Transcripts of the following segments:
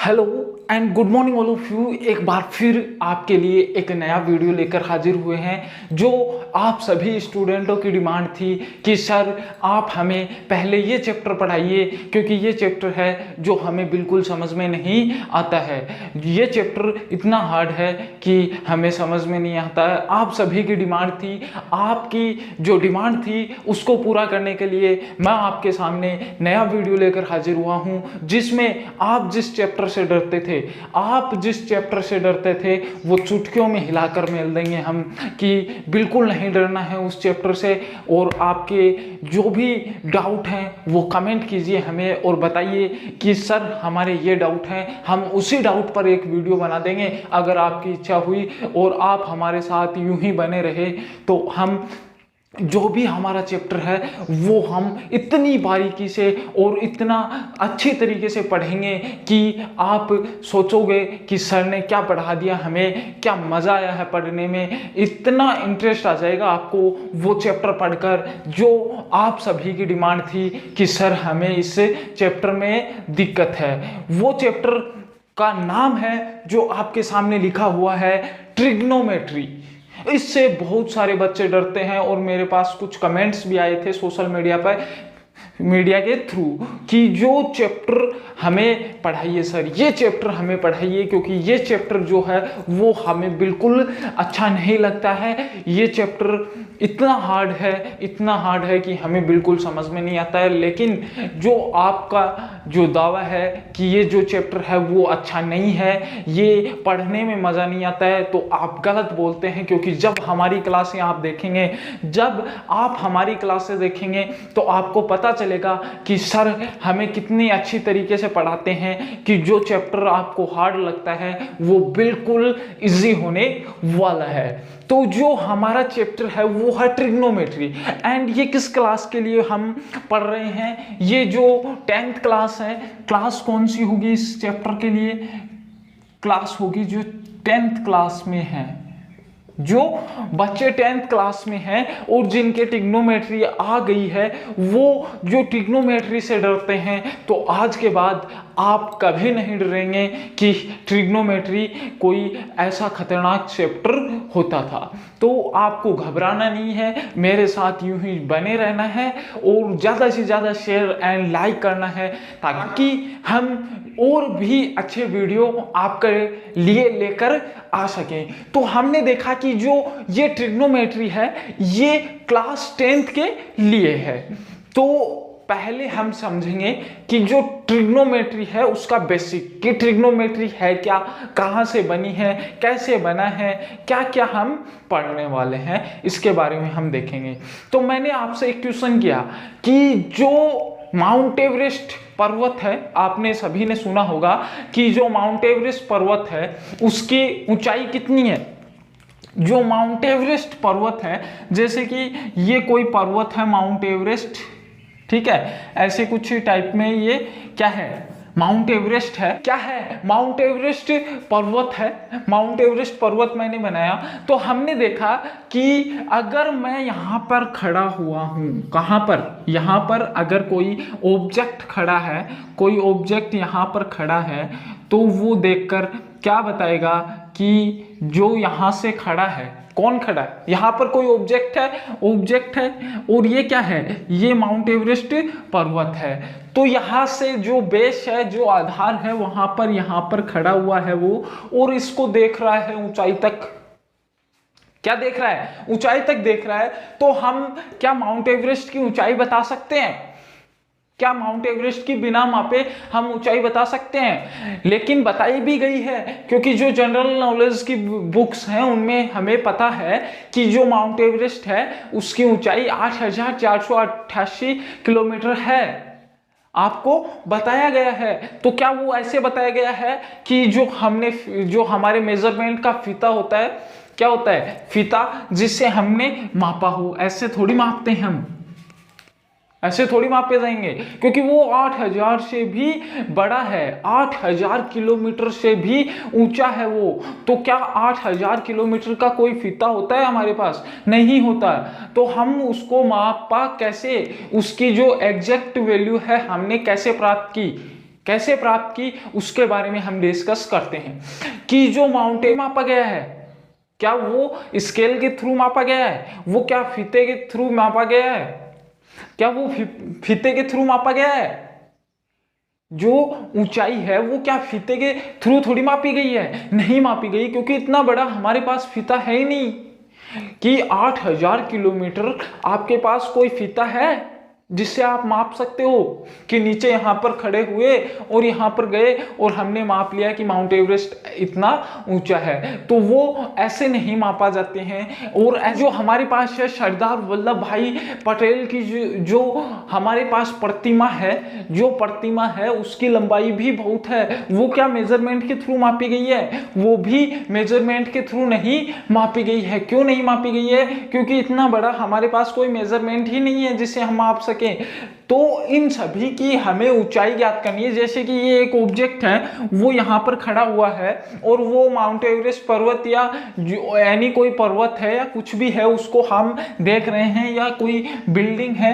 Hello and good morning all of you. एक बार फिर आपके लिए एक नया वीडियो लेकर हाजिर हुए हैं। जो आप सभी स्टूडेंटों की डिमांड थी कि सर आप हमें पहले ये चैप्टर पढ़ाइए, क्योंकि ये चैप्टर है जो हमें बिल्कुल समझ में नहीं आता है। ये चैप्टर इतना हार्ड है कि हमें समझ में नहीं आता है। आप सभी की डिमांड थी, आपकी जो डिमांड थी उसको पूरा करने के लिए मैं आपके सामने नया वीडियो लेकर हाजिर हुआ हूँ, जिसमें आप जिस चैप्टर से डरते थे, आप जिस चैप्टर से डरते थे वो चुटकियों में हिलाकर मेल देंगे हम कि बिल्कुल नहीं डरना है उस चैप्टर से। और आपके जो भी डाउट हैं वो कमेंट कीजिए हमें और बताइए कि सर हमारे ये डाउट हैं, हम उसी डाउट पर एक वीडियो बना देंगे। अगर आपकी इच्छा हुई और आप हमारे साथ यूं ही बने रहे तो हम जो भी हमारा चैप्टर है वो हम इतनी बारीकी से और इतना अच्छी तरीके से पढ़ेंगे कि आप सोचोगे कि सर ने क्या पढ़ा दिया, हमें क्या मज़ा आया है पढ़ने में। इतना इंटरेस्ट आ जाएगा आपको वो चैप्टर पढ़कर जो आप सभी की डिमांड थी कि सर हमें इस चैप्टर में दिक्कत है। वो चैप्टर का नाम है जो आपके सामने लिखा हुआ है, ट्रिग्नोमेट्री। इससे बहुत सारे बच्चे डरते हैं और मेरे पास कुछ कमेंट्स भी आए थे सोशल मीडिया के थ्रू कि जो चैप्टर हमें पढ़ाइए सर, ये चैप्टर हमें पढ़ाइए, क्योंकि ये चैप्टर जो है वो हमें बिल्कुल अच्छा नहीं लगता है। ये चैप्टर इतना हार्ड है कि हमें बिल्कुल समझ में नहीं आता है। लेकिन जो आपका जो दावा है कि ये जो चैप्टर है वो अच्छा नहीं है, ये पढ़ने में मज़ा नहीं आता है, तो आप गलत बोलते हैं। क्योंकि जब हमारी क्लासें आप देखेंगे, जब आप हमारी क्लासें देखेंगे तो आपको पता चलेगा कि सर हमें कितनी अच्छी तरीके से पढ़ाते हैं कि जो चैप्टर आपको हार्ड लगता है वो बिल्कुल इजी होने वाला है। तो जो हमारा चैप्टर है वो है ट्रिग्नोमेट्री। एंड ये किस क्लास के लिए हम पढ़ रहे हैं? ये जो 10th क्लास है, क्लास कौन सी होगी इस चैप्टर के लिए? क्लास होगी जो 10th क्लास में है। जो बच्चे 10th क्लास में हैं और जिनके ट्रिग्नोमेट्री आ गई है, वो जो ट्रिग्नोमेट्री से डरते हैं, तो आज के बाद आप कभी नहीं डरेंगे कि ट्रिग्नोमेट्री कोई ऐसा खतरनाक चैप्टर होता था। तो आपको घबराना नहीं है, मेरे साथ यूं ही बने रहना है और ज़्यादा से ज़्यादा शेयर एंड लाइक करना है, ताकि हम और भी अच्छे वीडियो आपके लिए लेकर आ सकें। तो हमने देखा कि जो ये ट्रिग्नोमेट्री है ये क्लास 10th के लिए है। तो पहले हम समझेंगे कि जो ट्रिग्नोमेट्री है उसका बेसिक, कि ट्रिग्नोमेट्री है क्या, कहाँ से बनी है, कैसे बना है, क्या क्या हम पढ़ने वाले हैं, इसके बारे में हम देखेंगे। तो मैंने आपसे एक क्वेश्चन किया कि जो माउंट एवरेस्ट पर्वत है, आपने सभी ने सुना होगा कि जो माउंट एवरेस्ट पर्वत है उसकी ऊंचाई कितनी है। जो माउंट एवरेस्ट पर्वत है, जैसे कि ये कोई पर्वत है माउंट एवरेस्ट, ठीक है, ऐसे कुछ टाइप में ये क्या है, माउंट एवरेस्ट है। क्या है? माउंट एवरेस्ट पर्वत है। माउंट एवरेस्ट पर्वत मैंने बनाया तो हमने देखा कि अगर मैं यहाँ पर खड़ा हुआ हूँ, कहाँ पर, यहाँ पर अगर कोई ऑब्जेक्ट खड़ा है, कोई ऑब्जेक्ट यहाँ पर खड़ा है, तो वो देखकर क्या बताएगा कि जो यहाँ से खड़ा है, कौन खड़ा है, यहाँ पर कोई ऑब्जेक्ट है और ये क्या है, ये माउंट एवरेस्ट पर्वत है। तो यहाँ से जो बेस है, जो आधार है, वहां पर यहाँ पर खड़ा हुआ है वो, और इसको देख रहा है ऊंचाई तक। क्या देख रहा है? ऊंचाई तक देख रहा है। तो हम क्या माउंट एवरेस्ट की ऊंचाई बता सकते हैं? क्या माउंट एवरेस्ट की बिना मापे हम ऊंचाई बता सकते हैं? लेकिन बताई भी गई है, क्योंकि जो जनरल नॉलेज की बुक्स हैं उनमें हमें पता है कि जो माउंट एवरेस्ट है उसकी ऊंचाई 8,488 किलोमीटर है। आपको बताया गया है। तो क्या वो ऐसे बताया गया है कि जो हमारे मेजरमेंट का फीता होता है, क्या होता है? फीता, जिससे हमने मापा हो। ऐसे थोड़ी मापते हैं हम, ऐसे थोड़ी मापे जाएंगे, क्योंकि वो 8,000 से भी बड़ा है, 8,000 किलोमीटर से भी ऊंचा है वो। तो क्या 8,000 किलोमीटर का कोई फीता होता है हमारे पास? नहीं होता। तो हम उसको मापा कैसे, उसकी जो एग्जैक्ट वैल्यू है हमने कैसे प्राप्त की? कैसे प्राप्त की उसके बारे में हम डिस्कस करते हैं कि जो माउंटेन मापा गया है क्या वो स्केल के थ्रू मापा गया है, वो क्या फीते के थ्रू मापा गया है, क्या वो फीते के थ्रू मापा गया है। जो ऊंचाई है वो क्या फीते के थ्रू थोड़ी मापी गई है, नहीं मापी गई, क्योंकि इतना बड़ा हमारे पास फीता है ही नहीं कि 8000 किलोमीटर आपके पास कोई फीता है जिससे आप माप सकते हो कि नीचे यहाँ पर खड़े हुए और यहाँ पर गए और हमने माप लिया कि माउंट एवरेस्ट इतना ऊंचा है। तो वो ऐसे नहीं मापा जाते हैं। और जो हमारे पास है सरदार वल्लभ भाई पटेल की जो हमारे पास प्रतिमा है, जो प्रतिमा है उसकी लंबाई भी बहुत है, वो क्या मेजरमेंट के थ्रू मापी गई है, वो भी मेजरमेंट के थ्रू नहीं मापी गई है। क्यों नहीं मापी गई है? क्योंकि इतना बड़ा हमारे पास कोई मेजरमेंट ही नहीं है जिससे हम माप सके। तो इन सभी की हमें ऊंचाई ज्ञात करनी है। जैसे कि ये एक ऑब्जेक्ट है, वो यहाँ पर खड़ा हुआ है और वो माउंट एवरेस्ट पर्वत या यानी कोई पर्वत है या कुछ भी है उसको हम देख रहे हैं, या कोई बिल्डिंग है,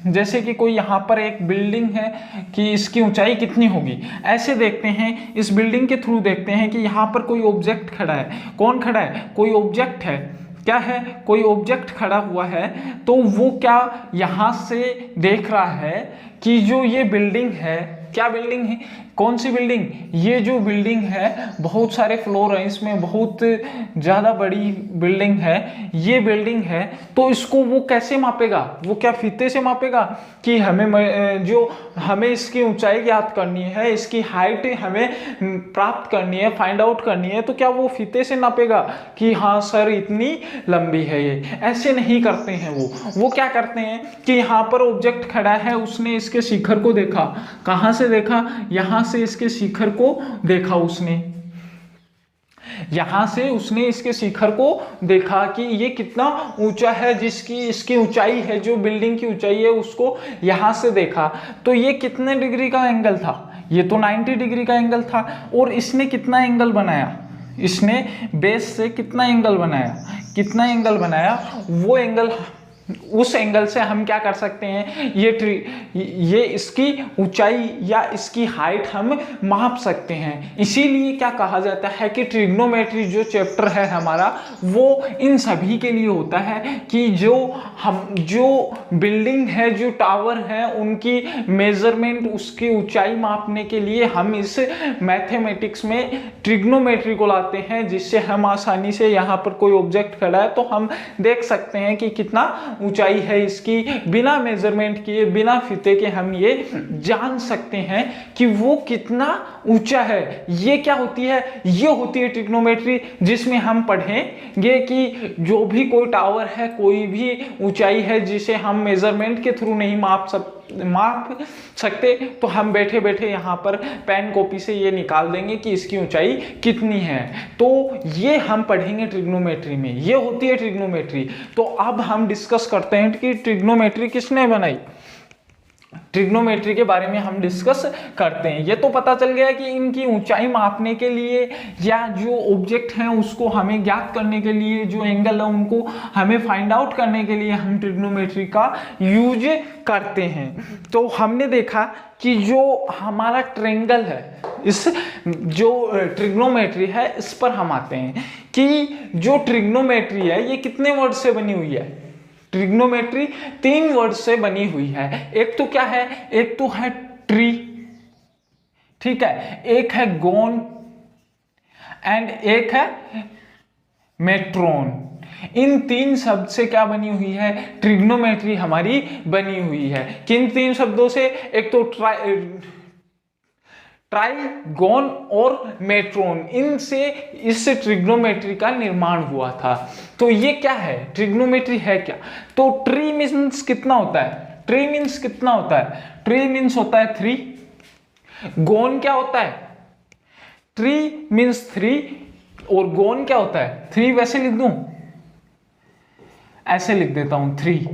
जैसे कि कोई यहाँ पर एक बिल्डिंग है कि इसकी ऊंचाई कितनी होगी, ऐसे देखते हैं, इस बिल्डिंग के थ्रू देखते हैं कि यहाँ पर कोई ऑब्जेक्ट खड़ा है। कौन खड़ा है? कोई ऑब्जेक्ट है। क्या है? कोई ऑब्जेक्ट खड़ा हुआ है। तो वो क्या यहाँ से देख रहा है कि जो ये बिल्डिंग है, क्या बिल्डिंग है? कौन सी बिल्डिंग? ये जो बिल्डिंग है बहुत सारे फ्लोर हैं, इसमें बहुत ज़्यादा बड़ी बिल्डिंग है, ये बिल्डिंग है। तो इसको वो कैसे मापेगा? वो क्या फीते से मापेगा कि हमें इसकी ऊंचाई ज्ञात करनी है, इसकी हाइट हमें प्राप्त करनी है, फाइंड आउट करनी है, तो क्या वो फीते से नापेगा कि हाँ सर इतनी लंबी है ये? ऐसे नहीं करते हैं। वो क्या करते हैं कि यहाँ पर ऑब्जेक्ट खड़ा है, उसने इसके शिखर को देखा। कहाँ से देखा? यहाँ से इसके शिखर को देखा उसने, यहां से उसने इसके शिखर को देखा कि ये कितना ऊंचा है, जिसकी इसकी ऊंचाई है, जो बिल्डिंग की ऊंचाई है उसको यहां से देखा। तो ये कितने डिग्री का एंगल था? ये तो 90 डिग्री का एंगल था। और इसने कितना एंगल बनाया? इसने बेस से कितना एंगल बनाया? कितना एंगल बनाया? वो एंगल, उस एंगल से हम क्या कर सकते हैं, ये इसकी ऊंचाई या इसकी हाइट हम माप सकते हैं। इसीलिए क्या कहा जाता है कि ट्रिग्नोमेट्री जो चैप्टर है हमारा, वो इन सभी के लिए होता है कि जो बिल्डिंग है, जो टावर है, उनकी मेजरमेंट, उसकी ऊंचाई मापने के लिए हम इस मैथमेटिक्स में ट्रिग्नोमेट्री को लाते हैं, जिससे हम आसानी से यहाँ पर कोई ऑब्जेक्ट खड़ा है तो हम देख सकते हैं कि कितना ऊंचाई है इसकी, बिना मेजरमेंट किए, बिना फीते के हम ये जान सकते हैं कि वो कितना ऊंचा है। ये क्या होती है? ये होती है ट्रिग्नोमेट्री, जिसमें हम पढ़ेंगे कि जो भी कोई टावर है, कोई भी ऊंचाई है जिसे हम मेजरमेंट के थ्रू नहीं माप सकते, तो हम बैठे बैठे यहाँ पर पेन कॉपी से ये निकाल देंगे कि इसकी ऊंचाई कितनी है। तो ये हम पढ़ेंगे ट्रिग्नोमेट्री में, ये होती है ट्रिग्नोमेट्री। तो अब हम डिस्कस करते हैं कि ट्रिग्नोमेट्री किसने बनाई। ट्रिग्नोमेट्री के बारे में हम डिस्कस करते हैं। ये तो पता चल गया कि इनकी ऊंचाई मापने के लिए या जो ऑब्जेक्ट हैं उसको हमें ज्ञात करने के लिए, जो एंगल है उनको हमें फाइंड आउट करने के लिए हम ट्रिग्नोमेट्री का यूज करते हैं। तो हमने देखा कि जो हमारा ट्रायंगल है, इस जो ट्रिग्नोमेट्री है इस पर हम आते हैं कि जो ट्रिग्नोमेट्री है ये कितने वर्ड से बनी हुई है। ट्रिग्नोमेट्री 3 वर्ड से बनी हुई है। एक तो क्या है? एक तो है ट्री, ठीक है, एक है गोन एंड एक है मेट्रोन। इन 3 शब्द से क्या बनी हुई है? ट्रिग्नोमेट्री हमारी बनी हुई है। किन 3 शब्दों से? एक तो ट्राइगोन और मेट्रोन, इनसे इस ट्रिग्नोमेट्री का निर्माण हुआ था। तो ये क्या है? ट्रिग्नोमेट्री है क्या? तो ट्री मीन्स कितना होता है? ट्री मीन्स कितना होता है? ट्री मीन्स होता है 3। गोन क्या होता है? ट्री मीन्स 3 और गोन क्या होता है? 3। वैसे लिख दूं, ऐसे लिख देता हूं 3।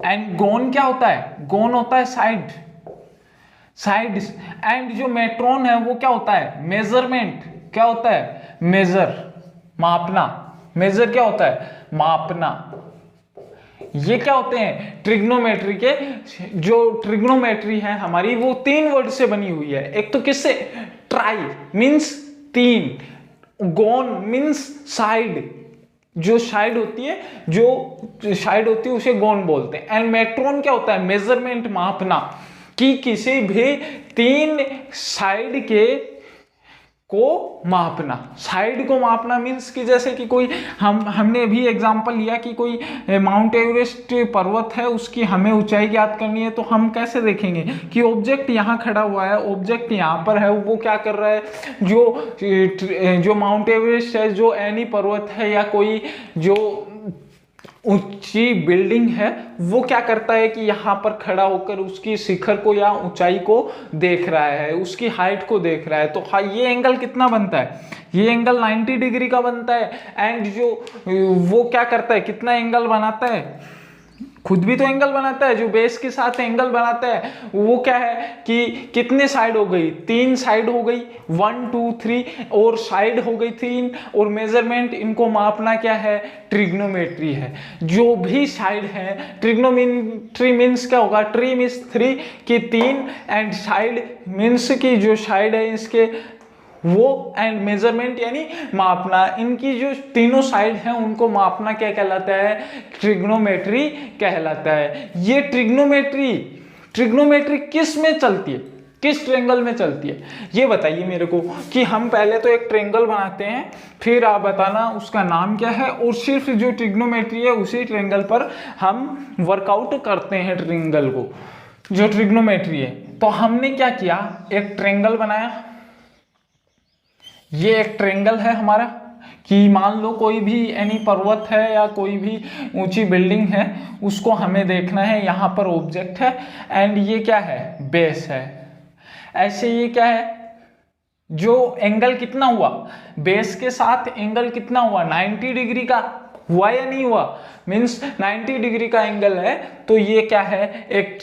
एंड गोन क्या होता है? गोन होता है साइड। एंड जो मेट्रोन है वो क्या होता है? मेजरमेंट। क्या होता है? मेजर, मापना। मेजर क्या होता है? मापना। ये क्या होते हैं, ट्रिग्नोमेट्री के, जो ट्रिग्नोमेट्री है हमारी वो 3 वर्ड से बनी हुई है। एक तो किससे, ट्राई मीन्स 3, गोन मीन्स साइड, जो साइड होती है, जो साइड होती है उसे गोन बोलते हैं। एंड मेट्रोन क्या होता है, मेजरमेंट, मापना, कि किसी भी 3 साइड के को मापना। साइड को मापना मीन्स कि जैसे कि कोई हमने अभी एग्जांपल लिया कि कोई माउंट एवरेस्ट पर्वत है, उसकी हमें ऊंचाई ज्ञात करनी है, तो हम कैसे देखेंगे कि ऑब्जेक्ट यहाँ खड़ा हुआ है, ऑब्जेक्ट यहाँ पर है, वो क्या कर रहा है, जो माउंट एवरेस्ट है, जो एनी पर्वत है या कोई जो ऊंची बिल्डिंग है, वो क्या करता है कि यहाँ पर खड़ा होकर उसकी शिखर को या ऊंचाई को देख रहा है, उसकी हाइट को देख रहा है। तो हाँ, ये एंगल कितना बनता है, ये एंगल 90 डिग्री का बनता है। एंड जो वो क्या करता है, कितना एंगल बनाता है, खुद भी तो एंगल बनाता है, जो बेस के साथ एंगल बनाता है वो क्या है कि कितने साइड हो गई, 3 साइड हो गई, 1 2 3, और साइड हो गई 3, और मेजरमेंट, इनको मापना क्या है, ट्रिग्नोमेट्री है। जो भी साइड है, ट्रिग्नोमेट्री मीन्स क्या होगा, ट्री मीन्स 3 की 3, एंड साइड मीन्स की जो साइड है इसके वो, एंड मेजरमेंट यानी मापना, इनकी जो तीनों साइड हैं उनको मापना क्या कहलाता है, ट्रिग्नोमेट्री कहलाता है। ये ट्रिग्नोमेट्री किस में चलती है, किस ट्रायंगल में चलती है, ये बताइए मेरे को। कि हम पहले तो एक ट्रायंगल बनाते हैं, फिर आप बताना उसका नाम क्या है, और सिर्फ जो ट्रिग्नोमेट्री है उसी ट्रायंगल पर हम वर्कआउट करते हैं ट्रायंगल को, जो ट्रिग्नोमेट्री है। तो हमने क्या किया, एक ट्रायंगल बनाया, ये एक ट्रायंगल है हमारा, कि मान लो कोई भी एनी पर्वत है या कोई भी ऊंची बिल्डिंग है, उसको हमें देखना है, यहाँ पर ऑब्जेक्ट है, एंड ये क्या है, बेस है। ऐसे ये क्या है, जो एंगल कितना हुआ, बेस के साथ एंगल कितना हुआ, 90 डिग्री का हुआ या नहीं हुआ, मीन्स 90 डिग्री का एंगल है। तो ये क्या है, एक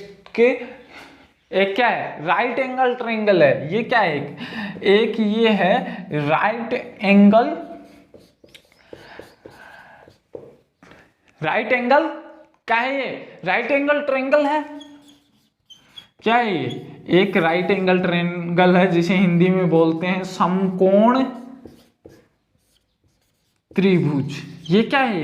क्या है, राइट एंगल ट्रायंगल है। ये क्या है, एक ये है राइट एंगल क्या है, ये राइट एंगल ट्रायंगल है। क्या है ये, एक राइट एंगल ट्रायंगल है, जिसे हिंदी में बोलते हैं समकोण त्रिभुज। ये क्या है,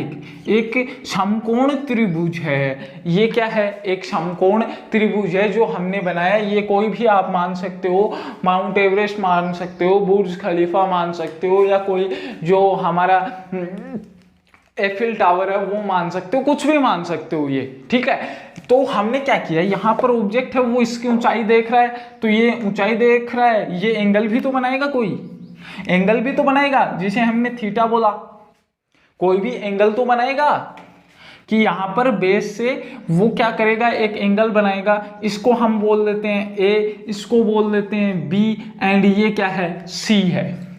एक समकोण त्रिभुज है। ये क्या है, एक समकोण त्रिभुज है जो हमने बनाया। ये कोई भी आप मान सकते हो, माउंट एवरेस्ट मान सकते हो, बुर्ज खलीफा मान सकते हो, या कोई जो हमारा एफिल टावर है वो मान सकते हो, कुछ भी मान सकते हो ये, ठीक है। तो हमने क्या किया, यहाँ पर ऑब्जेक्ट है, वो इसकी ऊंचाई देख रहा है, तो ये ऊंचाई देख रहा है, ये एंगल भी तो बनाएगा, कोई एंगल भी तो बनाएगा, जिसे हमने थीटा बोला। कोई भी एंगल तो बनाएगा, कि यहाँ पर बेस से वो क्या करेगा, एक एंगल बनाएगा। इसको हम बोल देते हैं ए, इसको बोल देते हैं बी, एंड ये क्या है, सी है।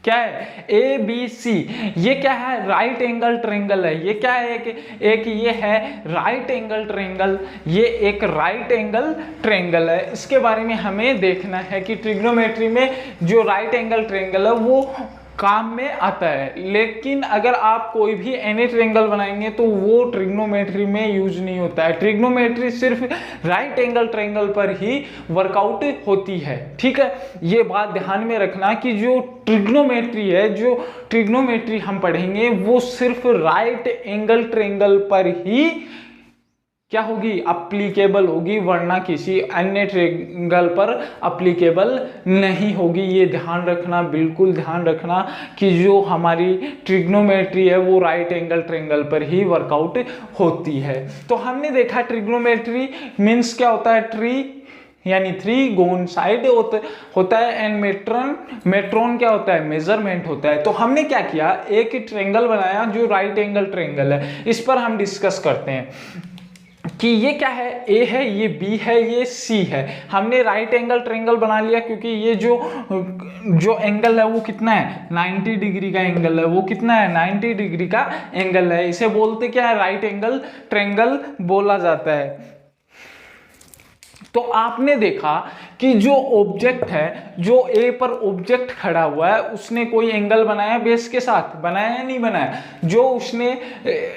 क्या है, ए बी सी। ये क्या है, राइट एंगल ट्रायंगल है। ये क्या है, एक ये है राइट एंगल ट्रायंगल, ये एक राइट एंगल ट्रायंगल है। इसके बारे में हमें देखना है कि ट्रिग्नोमेट्री में जो राइट एंगल ट्रायंगल है वो काम में आता है। लेकिन अगर आप कोई भी एनी ट्रायंगल बनाएंगे तो वो ट्रिग्नोमेट्री में यूज नहीं होता है। ट्रिग्नोमेट्री सिर्फ राइट एंगल ट्रायंगल पर ही वर्कआउट होती है, ठीक है। ये बात ध्यान में रखना कि जो ट्रिग्नोमेट्री है, जो ट्रिग्नोमेट्री हम पढ़ेंगे वो सिर्फ राइट एंगल ट्रायंगल पर ही क्या होगी, अप्लीकेबल होगी, वरना किसी अन्य ट्रायंगल पर अप्लीकेबल नहीं होगी। ये ध्यान रखना, बिल्कुल ध्यान रखना कि जो हमारी ट्रिग्नोमेट्री है वो राइट एंगल ट्रायंगल पर ही वर्कआउट होती है। तो हमने देखा ट्रिग्नोमेट्री मीन्स क्या होता है, ट्री यानी 3 गोन साइड होता है, एंड मेट्रोन क्या होता है, मेजरमेंट होता है। तो हमने क्या किया, एक ट्रायंगल बनाया जो राइट एंगल ट्रायंगल है। इस पर हम डिस्कस करते हैं कि ये क्या है, ए है, ये बी है, ये सी है। हमने राइट एंगल ट्रायंगल बना लिया क्योंकि ये जो एंगल है वो कितना है, 90 डिग्री का एंगल है। वो कितना है, 90 डिग्री का एंगल है। इसे बोलते क्या है, राइट एंगल ट्रायंगल बोला जाता है। तो आपने देखा कि जो ऑब्जेक्ट है, जो ए पर ऑब्जेक्ट खड़ा हुआ है, उसने कोई एंगल बनाया बेस के साथ, बनाया या नहीं बनाया? जो उसने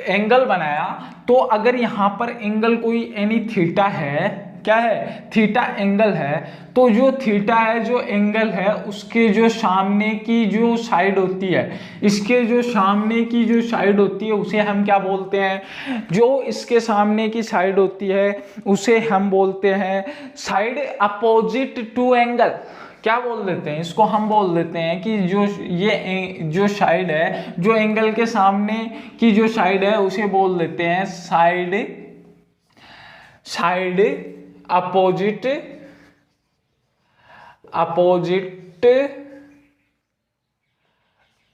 एंगल बनाया, तो अगर यहां पर एंगल कोई एनी थीटा है, क्या है? थीटा एंगल है, तो जो थीटा है, जो एंगल है, उसके जो सामने की जो साइड होती है, इसके जो सामने की जो साइड होती है, उसे हम क्या बोलते हैं? जो इसके सामने की साइड होती है उसे हम बोलते हैं साइड अपोजिट टू एंगल। क्या बोल देते हैं इसको? हम बोल देते हैं कि जो ये जो साइड है, जो एंगल के सामने की जो साइड है, उसे बोल देते हैं side opposite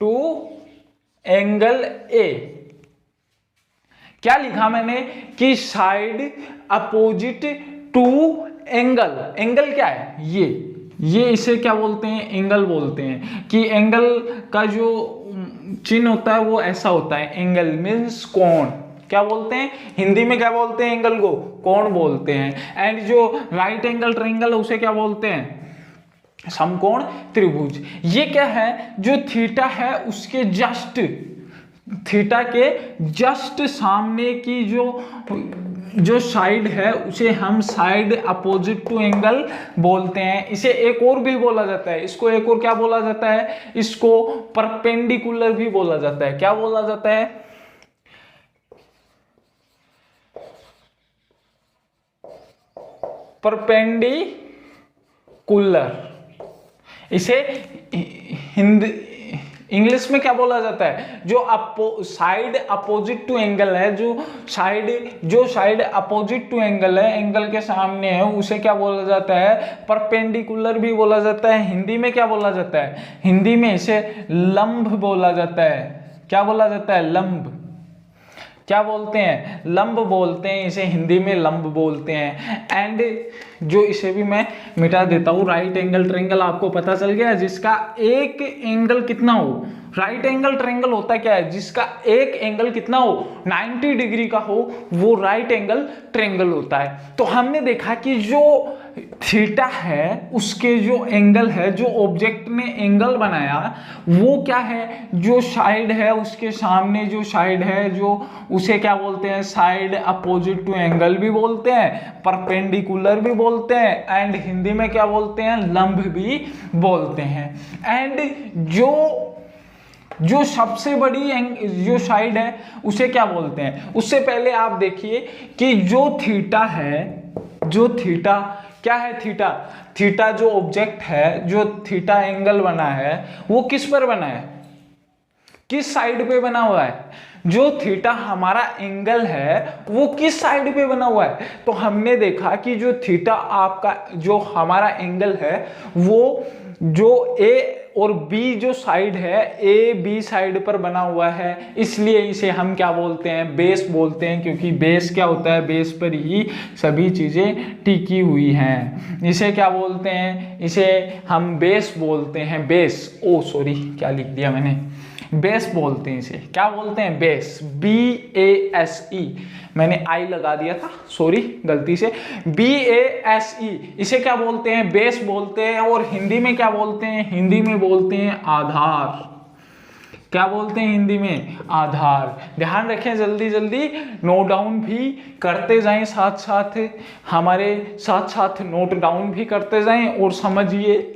to angle A. क्या लिखा मैंने? कि side opposite to angle. Angle क्या है? ये इसे क्या बोलते हैं? एंगल बोलते हैं। कि एंगल का जो चिन्ह होता है वो ऐसा होता है, एंगल मीन्स कोण। क्या बोलते हैं हिंदी में? क्या बोलते हैं एंगल को? कोण बोलते हैं। एंड जो राइट एंगल ट्रायंगल उसे क्या बोलते हैं? समकोण त्रिभुज। ये क्या है? जो थीटा है उसके जस्ट, थीटा के जस्ट सामने की जो साइड है उसे हम साइड अपोजिट टू एंगल बोलते हैं। इसे एक और भी बोला जाता है, इसको एक और क्या बोला जाता है? इसको परपेंडिकुलर भी बोला जाता है। क्या बोला जाता है? परपेंडिकुलर। इसे इंग्लिश में क्या बोला जाता है? जो साइड अपोजिट टू एंगल है, जो साइड अपोजिट टू एंगल है, एंगल के सामने है, उसे क्या बोला जाता है? परपेंडिकुलर भी बोला जाता है। हिंदी में क्या बोला जाता है? हिंदी में इसे लंब बोला जाता है। क्या बोला जाता है? लंब। क्या बोलते हैं? लंब बोलते हैं इसे, हिंदी में लंब बोलते हैं। एंड जो इसे भी मैं मिटा देता हूं, राइट एंगल ट्रायंगल आपको पता चल गया, जिसका एक एंगल कितना हो। राइट एंगल ट्रायंगल होता क्या है? जिसका एक एंगल कितना हो, 90 डिग्री का हो, वो राइट एंगल ट्रायंगल होता है। तो हमने देखा कि जो थीटा है उसके जो एंगल है, जो ऑब्जेक्ट ने एंगल बनाया, वो क्या है? जो साइड है उसके सामने जो साइड है, जो उसे क्या बोलते हैं? साइड अपोजिट टू एंगल भी बोलते हैं, परपेंडिकुलर भी बोलते हैं, एंड हिंदी में क्या बोलते हैं? लंब भी बोलते हैं। एंड जो सबसे बड़ी जो साइड है उसे क्या बोलते हैं? उससे पहले आप देखिए कि जो थीटा है, जो थीटा क्या है? थीटा जो ऑब्जेक्ट है, जो थीटा एंगल बना है, वो किस पर बना है? किस साइड पे बना हुआ है? जो थीटा हमारा एंगल है वो किस साइड पे बना हुआ है? तो हमने देखा कि जो थीटा आपका, जो हमारा एंगल है, वो जो ए और बी जो साइड है, ए बी साइड पर बना हुआ है, इसलिए इसे हम क्या बोलते हैं? बेस बोलते हैं। क्योंकि बेस क्या होता है? बेस पर ही सभी चीजें टिकी हुई हैं। इसे क्या बोलते हैं? इसे हम बेस बोलते हैं। बेस, ओ सॉरी क्या लिख दिया मैंने? बेस बोलते हैं इसे। क्या बोलते हैं? Base, BASE। मैंने आई लगा दिया था, सॉरी गलती से। BASE, इसे क्या बोलते हैं? बेस बोलते हैं। और हिंदी में क्या बोलते हैं? हिंदी में बोलते हैं आधार। क्या बोलते हैं हिंदी में? आधार। ध्यान रखें, जल्दी जल्दी नोट डाउन भी करते जाएं, साथ साथ हमारे साथ नोट डाउन भी करते जाएं और समझिए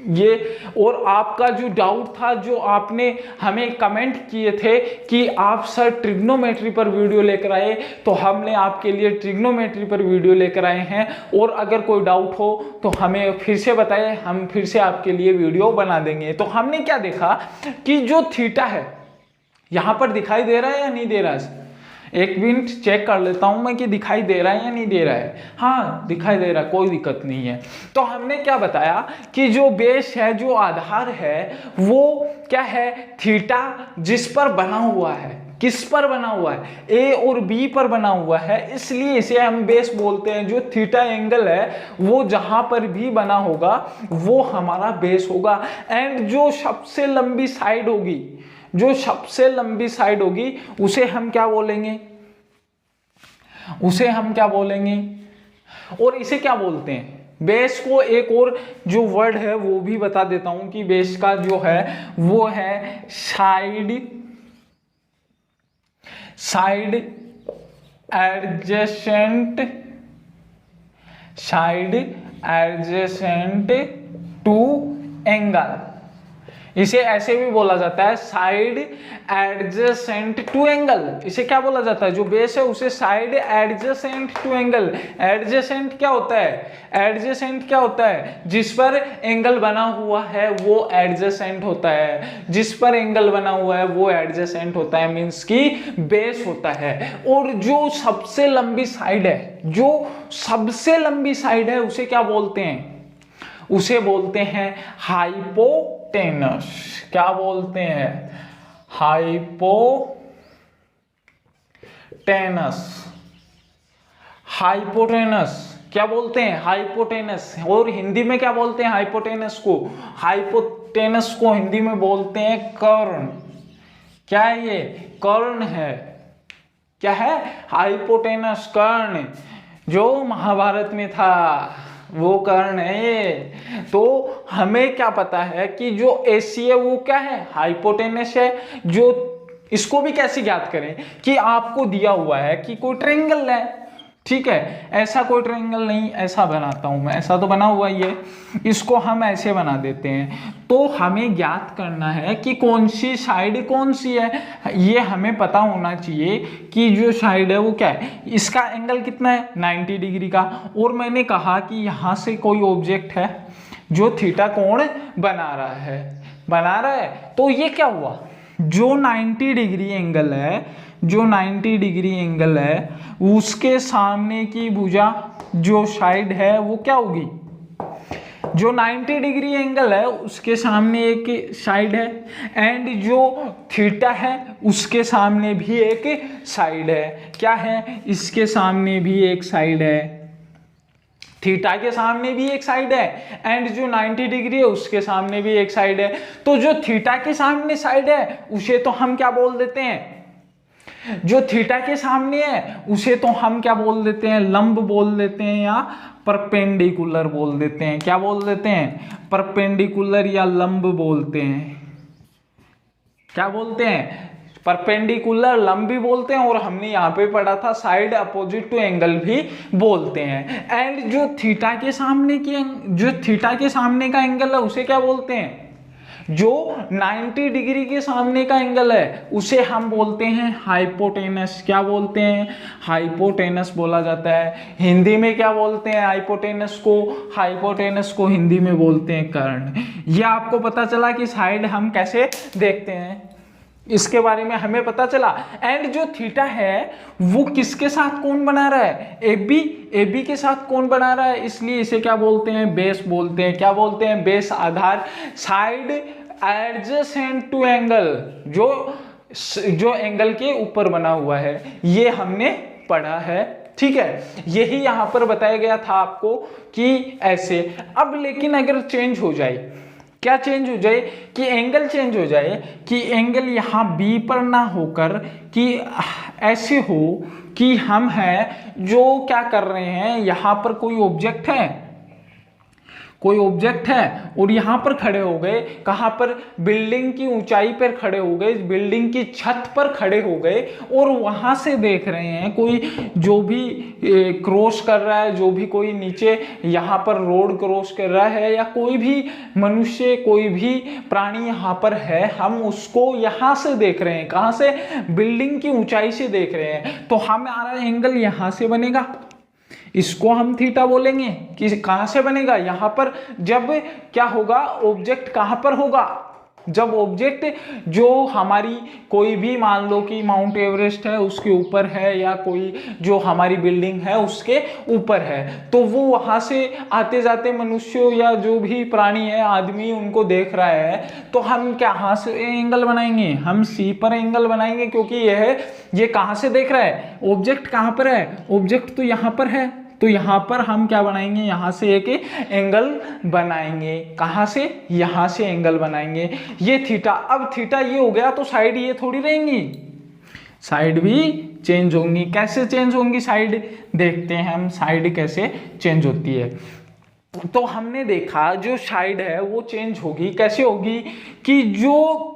ये। और आपका जो डाउट था, जो आपने हमें कमेंट किए थे कि आप सर ट्रिग्नोमेट्री पर वीडियो लेकर आए, तो हमने आपके लिए ट्रिग्नोमेट्री पर वीडियो लेकर आए हैं। और अगर कोई डाउट हो तो हमें फिर से बताएं, हम फिर से आपके लिए वीडियो बना देंगे। तो हमने क्या देखा कि जो थीटा है, यहां पर दिखाई दे रहा है या नहीं दे रहा है? एक मिनट चेक कर लेता हूं मैं कि दिखाई दे रहा है या नहीं दे रहा है। हाँ दिखाई दे रहा है, कोई दिक्कत नहीं है। तो हमने क्या बताया कि जो बेस है, जो आधार है, वो क्या है? थीटा जिस पर बना हुआ है। किस पर बना हुआ है? ए और बी पर बना हुआ है, इसलिए इसे हम बेस बोलते हैं। जो थीटा एंगल है वो जहां पर भी बना होगा वो हमारा बेस होगा। एंड जो सबसे लंबी साइड होगी, जो सबसे लंबी साइड होगी, उसे हम क्या बोलेंगे? उसे हम क्या बोलेंगे? और इसे क्या बोलते हैं? बेस को एक और जो वर्ड है वो भी बता देता हूं कि बेस का जो है वो है साइड एडजेसेंट टू एंगल। इसे ऐसे भी बोला जाता है साइड एडजेसेंट टू एंगल। इसे क्या बोला जाता है? जो बेस है उसे side adjacent to angle. Adjacent क्या होता है? एडजेसेंट क्या होता है? जिस पर एंगल बना हुआ है वो एडजेसेंट होता है। जिस पर एंगल बना हुआ है वो एडजेसेंट होता है, मींस कि बेस होता है। और जो सबसे लंबी साइड है, जो सबसे लंबी साइड है उसे क्या बोलते हैं? उसे बोलते हैं हाइपोटेनस। क्या बोलते हैं? हाइपोटेनस क्या बोलते हैं? हाइपोटेनस। और हिंदी में क्या बोलते हैं हाइपोटेनस को? हाइपोटेनस को हिंदी में बोलते हैं कर्ण। क्या है ये? कर्ण है। क्या है? हाइपोटेनस कर्ण। जो महाभारत में था वो कर्ण है ये। तो हमें क्या पता है कि जो एसी है वो क्या है? हाइपोटेनस है। जो इसको भी कैसे ज्ञात करें कि आपको दिया हुआ है कि कोई ट्रायंगल है, ठीक है, ऐसा कोई ट्रायंगल नहीं, ऐसा बनाता हूं मैं, ऐसा तो बना हुआ ही है, इसको हम ऐसे बना देते हैं। तो हमें ज्ञात करना है कि कौन सी साइड कौन सी है। ये हमें पता होना चाहिए कि जो साइड है वो क्या है। इसका एंगल कितना है? 90 डिग्री का। और मैंने कहा कि यहां से कोई ऑब्जेक्ट है जो थीटा कोण बना रहा है। तो ये क्या हुआ? जो 90 डिग्री एंगल है, जो 90 डिग्री एंगल है उसके सामने की भुजा जो साइड है वो क्या होगी? जो 90 डिग्री एंगल है उसके सामने एक साइड है, एंड जो थीटा है उसके सामने भी एक साइड है। क्या है? इसके सामने भी एक साइड है, थीटा के सामने भी एक साइड है, एंड जो 90 डिग्री है उसके सामने भी एक साइड है। तो जो थीटा के सामने साइड है उसे तो हम क्या बोल देते हैं? जो थीटा के सामने है उसे तो हम क्या बोल देते हैं? लंब बोल देते हैं या परपेंडिकुलर बोल देते हैं। क्या बोल देते हैं? परपेंडिकुलर या लंब बोलते हैं। क्या बोलते हैं? परपेंडिकुलर, लंब भी बोलते हैं, और हमने यहाँ पे पढ़ा था साइड अपोजिट टू एंगल भी बोलते हैं। एंड जो थीटा के सामने का एंगल है उसे क्या बोलते हैं? जो 90 डिग्री के सामने का एंगल है उसे हम बोलते हैं हाइपोटेनस। क्या बोलते हैं? हाइपोटेनस बोला जाता है। हिंदी में क्या बोलते हैं हाइपोटेनस को? हाइपोटेनस को हिंदी में बोलते हैं कर्ण। यह आपको पता चला कि साइड हम कैसे देखते हैं, इसके बारे में हमें पता चला। एंड जो थीटा है वो किसके साथ कोण बना रहा है? AB के साथ कोण बना रहा है, इसलिए इसे क्या बोलते हैं? बेस बोलते हैं। क्या बोलते हैं? बेस, आधार। साइड एडजेसेंट टू एंगल, जो एंगल के ऊपर बना हुआ है, ये हमने पढ़ा है। ठीक है, यही यहां पर बताया गया था आपको कि ऐसे। अब लेकिन अगर चेंज हो जाए, क्या चेंज हो जाए? कि एंगल चेंज हो जाए, कि एंगल यहाँ B पर ना होकर कि ऐसे हो कि हम हैं जो क्या कर रहे हैं, यहाँ पर कोई ऑब्जेक्ट है और यहाँ पर खड़े हो गए। कहाँ पर? बिल्डिंग की ऊंचाई पर खड़े हो गए, बिल्डिंग की छत पर खड़े हो गए, और वहां से देख रहे हैं कोई जो भी क्रॉस कर रहा है, जो भी कोई नीचे यहाँ पर रोड क्रॉस कर रहा है, या कोई भी मनुष्य, कोई भी प्राणी यहाँ पर है, हम उसको यहाँ से देख रहे हैं। कहाँ से? बिल्डिंग की ऊंचाई से देख रहे हैं। तो हमारा एंगल यहाँ से बनेगा, इसको हम थीटा बोलेंगे। कि कहां से बनेगा? यहां पर। जब क्या होगा? ऑब्जेक्ट कहां पर होगा? जब ऑब्जेक्ट जो हमारी कोई भी, मान लो कि माउंट एवरेस्ट है उसके ऊपर है, या कोई जो हमारी बिल्डिंग है उसके ऊपर है, तो वो वहां से आते जाते मनुष्य या जो भी प्राणी है, आदमी, उनको देख रहा है, तो हम कहां से एंगल बनाएंगे? हम C पर एंगल बनाएंगे, क्योंकि ये कहां से देख रहा है? ऑब्जेक्ट कहां पर है? ऑब्जेक्ट तो यहां पर है, तो यहां पर हम क्या बनाएंगे? यहां से एक एंगल बनाएंगे। कहां से? यहां से एंगल बनाएंगे। ये थीटा। अब थीटा ये हो गया, तो साइड ये थोड़ी रहेंगी, साइड भी चेंज होंगी। कैसे चेंज होंगी साइड, देखते हैं हम साइड कैसे चेंज होती है। तो हमने देखा जो साइड है वो चेंज होगी, कैसे होगी कि जो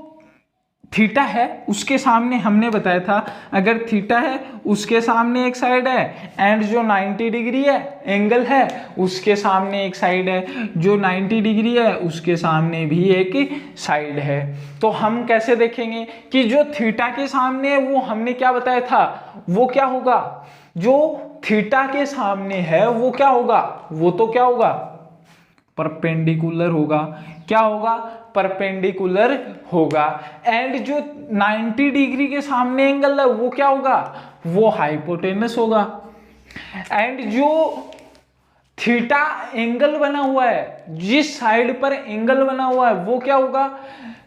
थीटा है उसके सामने हमने बताया था, अगर थीटा है उसके सामने एक साइड है, एंड जो 90 डिग्री है एंगल है उसके सामने एक साइड है, जो 90 डिग्री है उसके सामने भी एक साइड है। तो हम कैसे देखेंगे कि जो थीटा के सामने है वो हमने क्या बताया था, वो क्या होगा, जो थीटा के सामने है वो क्या होगा, वो तो क्या होगा, परपेंडिकुलर होगा। क्या होगा, परपेंडिकुलर होगा। एंड जो 90 डिग्री के सामने एंगल है वो क्या होगा, वो हाइपोटेनस होगा। एंड जो थीटा एंगल बना हुआ है, जिस साइड पर एंगल बना हुआ है वो क्या होगा,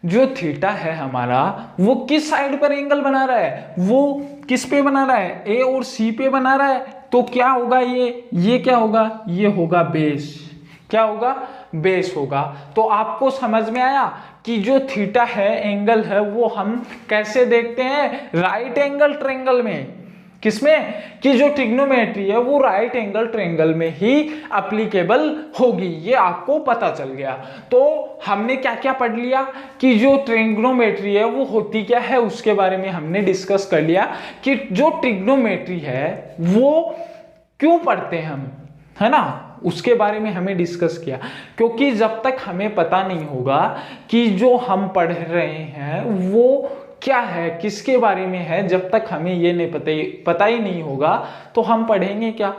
जो थीटा है हमारा वो किस साइड पर एंगल बना रहा है, वो किस पे बना रहा है, ए और सी पे बना रहा है। तो क्या होगा, ये क्या होगा, ये होगा बेस। क्या होगा, बेस होगा। तो आपको समझ में आया कि जो थीटा है एंगल है वो हम कैसे देखते हैं, राइट एंगल ट्रायंगल में। किसमें, कि जो ट्रिग्नोमेट्री है वो राइट एंगल ट्रायंगल में ही एप्लीकेबल होगी, ये आपको पता चल गया। तो हमने क्या क्या पढ़ लिया कि जो ट्रिग्नोमेट्री है वो होती क्या है, उसके बारे में हमने डिस्कस कर लिया कि जो ट्रिग्नोमेट्री है वो क्यों पढ़ते हैं हम, है ना, उसके बारे में हमें डिस्कस किया। क्योंकि जब तक हमें पता नहीं होगा कि जो हम पढ़ रहे हैं वो क्या है, किसके बारे में है, जब तक हमें ये नहीं पता ही नहीं होगा तो हम पढ़ेंगे क्या।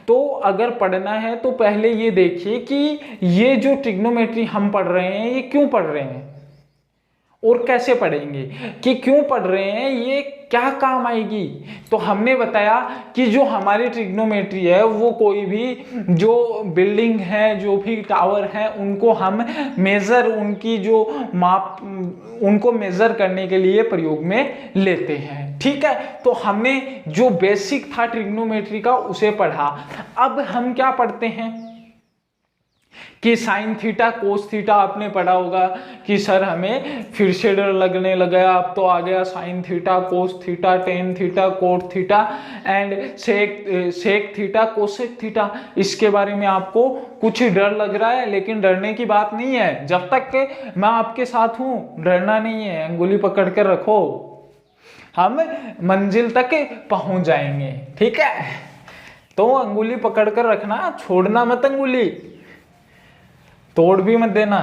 तो अगर पढ़ना है तो पहले ये देखिए कि ये जो ट्रिग्नोमेट्री हम पढ़ रहे हैं ये क्यों पढ़ रहे हैं और कैसे पढ़ेंगे, कि क्यों पढ़ रहे हैं, ये क्या काम आएगी। तो हमने बताया कि जो हमारी ट्रिग्नोमेट्री है वो कोई भी जो बिल्डिंग है, जो भी टावर है, उनको हम मेजर, उनकी जो माप, उनको मेजर करने के लिए प्रयोग में लेते हैं। ठीक है, तो हमने जो बेसिक था ट्रिग्नोमेट्री का उसे पढ़ा। अब हम क्या पढ़ते हैं कि साइन थीटा कोस थीटा आपने पढ़ा होगा कि सर हमें फिर से डर लगने लगा, अब तो आ गया sine theta cos theta tan theta cot theta and sec theta cosec theta. इसके बारे में आपको कुछ डर लग रहा है, लेकिन डरने की बात नहीं है, जब तक मैं आपके साथ हूं डरना नहीं है, अंगुली पकड़ कर रखो, हम मंजिल तक पहुंच जाएंगे। ठीक है, तो अंगुली पकड़ कर रखना, छोड़ना मत, अंगुली तोड़ भी मत देना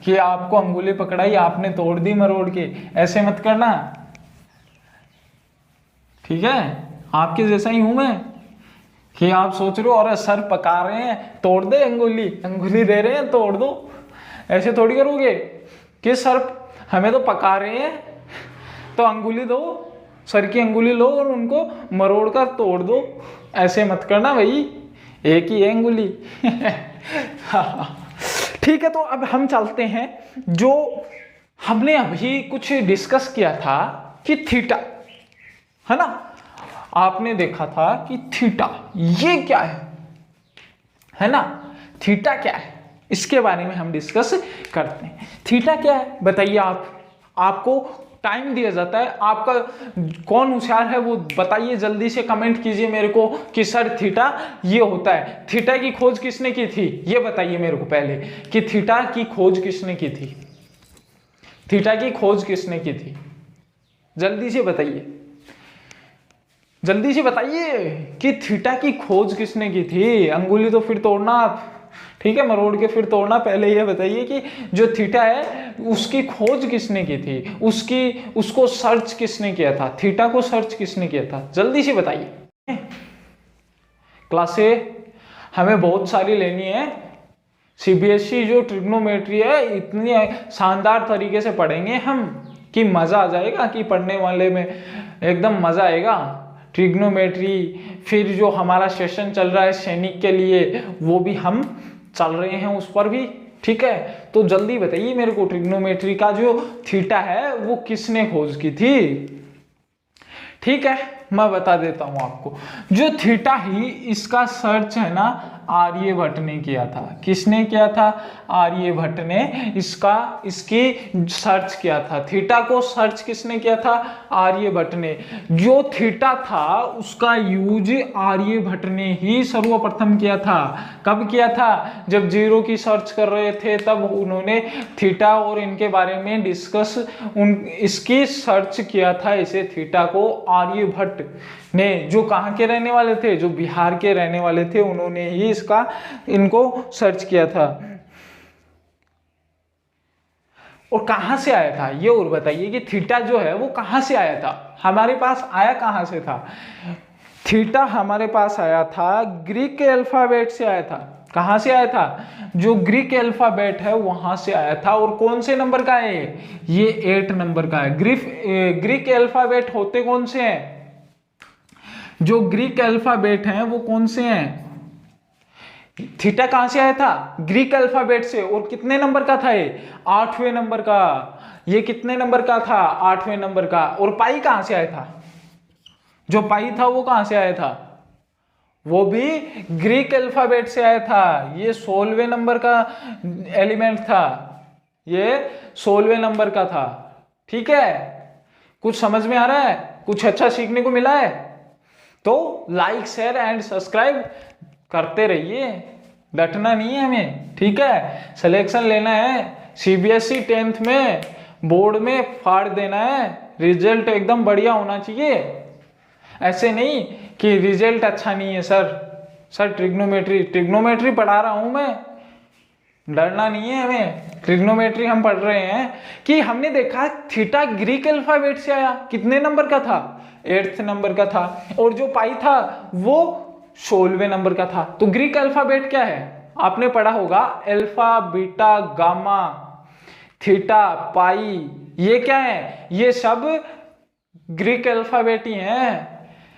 कि आपको अंगुली पकड़ाई आपने तोड़ दी मरोड़ के, ऐसे मत करना। ठीक है, आपके जैसा ही हूं मैं कि आप सोच रहे हो और सर पका रहे हैं तोड़ दे अंगुली, अंगुली दे रहे हैं तोड़ दो, ऐसे थोड़ी करोगे कि सर हमें तो पका रहे हैं तो अंगुली दो, सर की अंगुली लो और उनको मरोड़ कर तोड़ दो, ऐसे मत करना भाई, एक ही है अंगुली। ठीक है, तो अब हम चलते हैं, जो हमने अभी कुछ डिस्कस किया था कि थीटा, है ना, आपने देखा था कि थीटा ये क्या है ना, थीटा क्या है, इसके बारे में हम डिस्कस करते हैं। थीटा क्या है बताइए आप, आपको टाइम दिया जाता है, आपका कौन होशियार है वो बताइए, जल्दी से कमेंट कीजिए मेरे को कि सर थीटा ये होता है। थीटा की खोज किसने की थी, ये बताइए मेरे को पहले कि थीटा की खोज किसने की थी, थीटा की खोज किसने की थी, जल्दी से बताइए, जल्दी से बताइए कि थीटा की खोज किसने की थी। अंगुली तो फिर तोड़ना आप, ठीक है, मरोड़ के फिर तोड़ना। पहले ये बताइए कि जो थीटा है उसकी खोज किसने की थी, उसको सर्च किसने किया था, थीटा को सर्च किसने किया था, जल्दी से बताइए। क्लासें हमें बहुत सारी लेनी है, सीबीएसई जो ट्रिग्नोमेट्री है इतनी शानदार तरीके से पढ़ेंगे हम कि मजा आ जाएगा, कि पढ़ने वाले में एकदम मजा आएगा। ट्रिग्नोमेट्री, फिर जो हमारा सेशन चल रहा है सैनिक के लिए वो भी हम चल रहे हैं उस पर भी। ठीक है, तो जल्दी बताइए मेरे को ट्रिग्नोमेट्री का जो थीटा है वो किसने खोज की थी। ठीक है, मैं बता देता हूं आपको, जो थीटा ही इसका सर्च है ना आर्यभट्ट ने किया था। किसने किया था? आर्यभट्ट ने इसकी सर्च किया था। थीटा को सर्च किसने किया था? आर्यभट्ट ने। जो थीटा था उसका यूज आर्यभट्ट ने ही सर्वप्रथम किया था। कब किया था? जब जीरो की सर्च कर रहे थे तब उन्होंने थीटा और इनके बारे में इसकी सर्च किया था। इसे थीटा को आर्यभट्ट ने, जो कहाँ के रहने वाले थे? जो बिहार के रहने वाले थे, उन्होंने ही इनको सर्च किया था। और कहां से आया था ये और बताइए कि थीटा जो है वो कहां से आया था? हमारे पास आया कहां से था? थीटा हमारे पास आया था ग्रीक के अल्फाबेट से आया था। कहां से आया था? जो ग्रीक अल्फाबेट है वहां से आया था। और कौन से नंबर का है ये 8 नंबर का है। ग्रीक अल्फाबेट होते कौन से हैं? जो ग्रीक अल्फाबेट हैं वो कौन से हैं? थीटा कहां से आया था? ग्रीक अल्फाबेट से। और कितने नंबर का था ये? 8वें नंबर का। ये कितने नंबर का था? 8वें नंबर का। और पाई कहां से आया था? जो पाई था वो कहां से आया था? वो भी ग्रीक अल्फाबेट से आया था। ये 16वें नंबर का एलिमेंट था। ये 16वें नंबर का था। ठीक है, कुछ समझ में आ रहा है? कुछ अच्छा सीखने को मिला है? तो लाइक शेयर एंड सब्सक्राइब करते रहिए, डटना नहीं है हमें। ठीक है, सिलेक्शन लेना है, सीबीएसई 10th में बोर्ड में फाड़ देना है। रिजल्ट एकदम बढ़िया होना चाहिए। ऐसे नहीं कि रिजल्ट अच्छा नहीं है सर ट्रिग्नोमेट्री पढ़ा रहा हूं मैं, डरना नहीं है हमें। ट्रिग्नोमेट्री हम पढ़ रहे हैं कि हमने देखा थीटा ग्रीक अल्फाबेट से आया। कितने नंबर का था? 8th नंबर का था। और जो पाई था वो 16वें नंबर का था। तो ग्रीक अल्फाबेट क्या है? आपने पढ़ा होगा अल्फा, बीटा, गामा, थीटा, पाई। ये क्या है? ये सब ग्रीक अल्फाबेट ही हैं।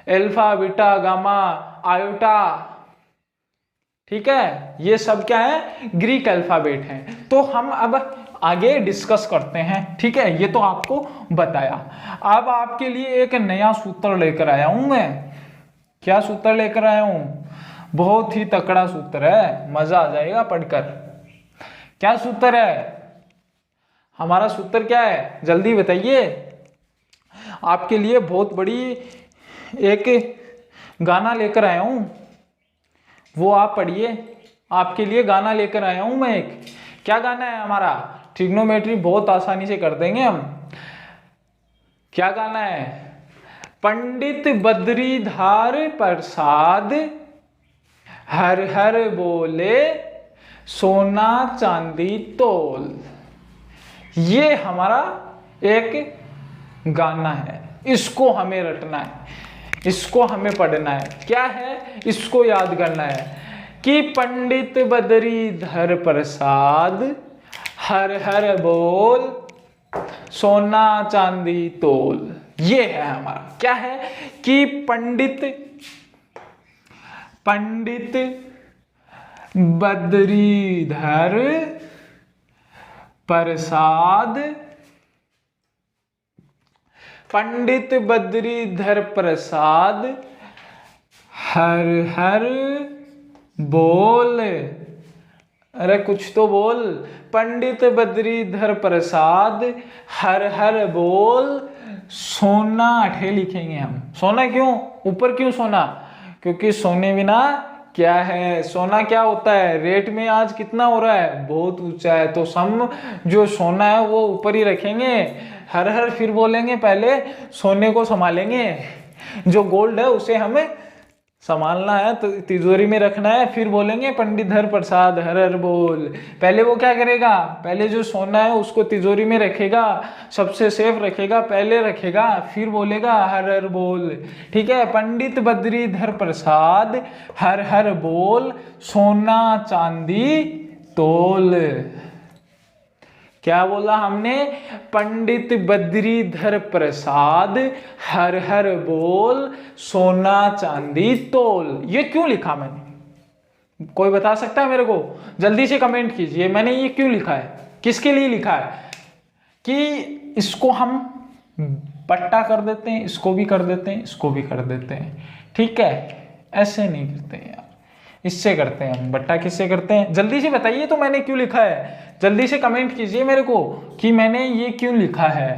Alpha, beta, gamma, iota. ठीक है, ये सब क्या है? ग्रीक अल्फाबेट हैं। तो हम अब आगे डिस्कस करते हैं। ठीक है, ये तो आपको बताया। अब आपके लिए एक नया सूत्र लेकर आया हूं मैं। क्या सूत्र लेकर आया हूं? बहुत ही तकड़ा सूत्र है, मजा आ जाएगा पढ़कर। क्या सूत्र है हमारा? सूत्र क्या है जल्दी बताइए। आपके लिए बहुत बड़ी एक गाना लेकर आया हूं, वो आप पढ़िए। आपके लिए गाना लेकर आया हूं मैं एक। क्या गाना है हमारा? ट्रिग्नोमेट्री बहुत आसानी से कर देंगे हम। क्या गाना है? पंडित बद्रीधार प्रसाद हर हर बोले सोना चांदी तोल। ये हमारा एक गाना है। इसको हमें रटना है, इसको हमें पढ़ना है। क्या है? इसको याद करना है कि पंडित बद्रीधर प्रसाद हर हर बोल सोना चांदी तोल। ये है हमारा। क्या है कि पंडित बद्रीधर प्रसाद, पंडित बद्रीधर प्रसाद हर हर बोल। अरे कुछ तो बोल। पंडित बद्रीधर प्रसाद हर हर बोल सोना। अठे लिखेंगे हम। सोना क्यों? ऊपर क्यों सोना? क्योंकि सोने बिना क्या है? सोना क्या होता है? रेट में आज कितना हो रहा है? बहुत ऊंचा है। तो सम जो सोना है वो ऊपर ही रखेंगे। हर हर फिर बोलेंगे, पहले सोने को संभालेंगे। जो गोल्ड है उसे हमें संभालना है, तो तिजोरी में रखना है। फिर बोलेंगे पंडित धर प्रसाद हर हर बोल। पहले वो क्या करेगा? पहले जो सोना है उसको तिजोरी में रखेगा, सबसे सेफ रखेगा, पहले रखेगा, फिर बोलेगा हर हर बोल। ठीक है, पंडित बद्रीधर प्रसाद हर हर बोल सोना चांदी तोल। क्या बोला हमने? पंडित बद्रीधर प्रसाद हर हर बोल सोना चांदी तोल। ये क्यों लिखा मैंने? कोई बता सकता है मेरे को? जल्दी से कमेंट कीजिए, मैंने ये क्यों लिखा है, किसके लिए लिखा है? कि इसको हम पट्टा कर देते हैं, इसको भी कर देते हैं, इसको भी कर देते हैं। ठीक है, ऐसे नहीं करते हैं यार। इससे करते हैं हम, बट्टा किससे करते हैं, जल्दी से बताइए तो मैंने क्यों लिखा है, जल्दी से कमेंट कीजिए मेरे को कि मैंने ये क्यों लिखा है,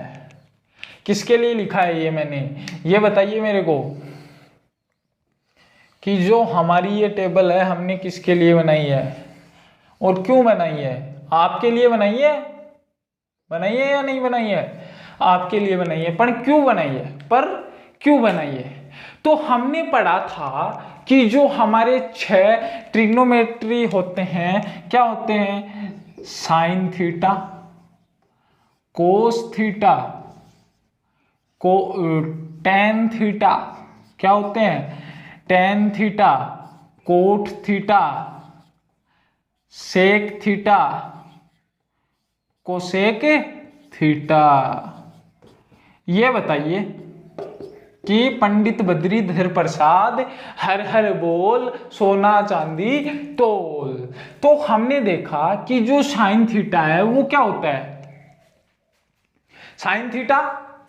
किसके लिए लिखा है ये मैंने, ये बताइए मेरे को कि जो हमारी ये टेबल है हमने किसके लिए बनाई है और क्यों बनाई है, आपके लिए बनाई है, बनाई है या नहीं बनाई है, आपके लिए बनाई है, पर क्यों बनाई है, पर क्यों बनाई है। तो हमने पढ़ा था कि जो हमारे 6 ट्रिग्नोमेट्री होते हैं क्या होते हैं, sine theta, cos theta, tan theta, क्या होते हैं, tan theta, cot theta, sec theta, cosec theta. ये बताइए कि पंडित बद्रीधर प्रसाद हर हर बोल सोना चांदी तोल। तो हमने देखा कि जो साइन थीटा है वो क्या होता है, साइन थीटा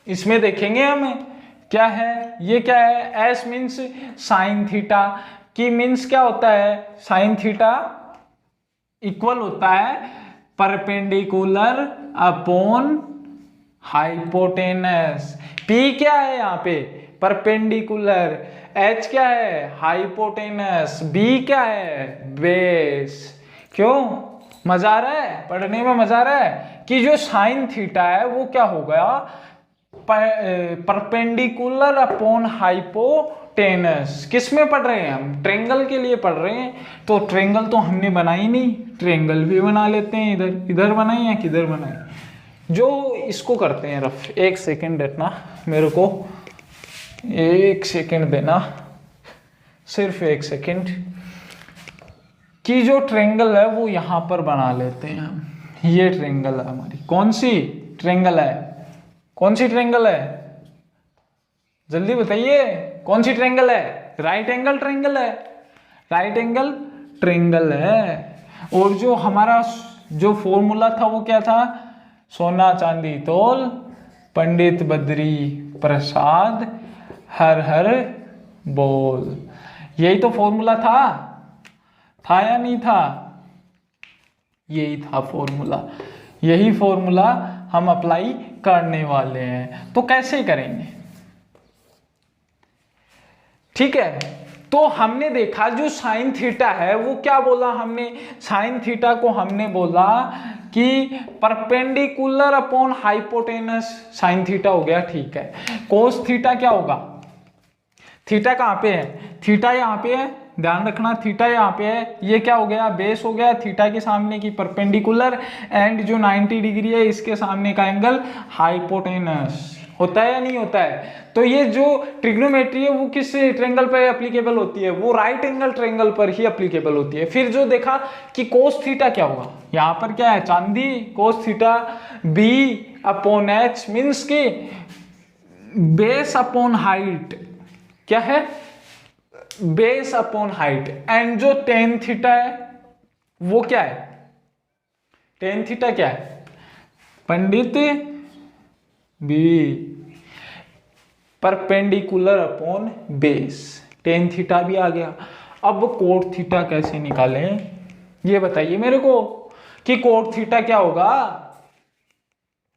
इसमें देखेंगे हमें क्या है, ये क्या है, एस मीन्स साइन थीटा की मीन्स क्या होता है, साइन थीटा इक्वल होता है परपेंडिकुलर अपॉन हाइपोटेनस। पी क्या है यहाँ पे, परपेंडिकुलर, एच क्या है, हाइपोटेनस, बी क्या है, बेस। क्यों मजा आ रहा है, पढ़ने में मजा आ रहा है कि जो साइन थीटा है वो क्या हो गया, परपेंडिकुलर अपॉन हाइपोटेनस। किस में पढ़ रहे हैं हम, ट्रेंगल के लिए पढ़ रहे हैं। तो ट्रेंगल तो हमने बनाई नहीं, ट्रेंगल भी बना लेते हैं, इधर इधर बनाई या किधर बनाई, जो इसको करते हैं रफ। एक सेकेंड देना मेरे को, एक सेकेंड देना, सिर्फ एक सेकेंड, कि जो ट्रेंगल है वो यहां पर बना लेते हैं हम। ये ट्रेंगल है हमारी, कौन सी ट्रेंगल है, कौन सी ट्रेंगल है, जल्दी बताइए कौन सी ट्रेंगल है, राइट एंगल ट्रेंगल है, राइट एंगल ट्रेंगल है। और जो हमारा जो फॉर्मूला था वो क्या था, सोना चांदी तोल पंडित बद्री प्रसाद हर हर बोल। यही तो फॉर्मूला था या नहीं था, यही था फॉर्मूला, यही फॉर्मूला हम अप्लाई करने वाले हैं। तो कैसे करेंगे, ठीक है। तो हमने देखा जो साइन थीटा है वो क्या बोला हमने, साइन थीटा को हमने बोला कि perpendicular upon hypotenuse sine theta हो गया, ठीक है। कोस थीटा क्या होगा, थीटा कहाँ पे है, थीटा यहाँ पे है, ध्यान रखना थीटा यहाँ पे है, ये क्या हो गया, बेस हो गया, थीटा के सामने की परपेंडिकुलर, एंड जो 90 डिग्री है इसके सामने का एंगल हाइपोटेनस। होता है या नहीं होता है। तो ये जो ट्रिग्नोमेट्री है वो किस ट्रेंगल पर एप्लीकेबल होती है, वो राइट एंगल ट्रेंगल पर ही एप्लीकेबल होती है। फिर जो देखा कि कोस थीटा क्या होगा, यहाँ पर क्या है चांदी, cos theta b upon h means की बेस अपॉन हाइट, क्या है, बेस अपॉन हाइट। एंड जो टेन थीटा है वो क्या है, टेन थीटा क्या है, पंडित b perpendicular upon base, tan theta भी आ गया। अब कोट थीटा कैसे निकालें ये बताइए मेरे को कि कोट थीटा क्या होगा,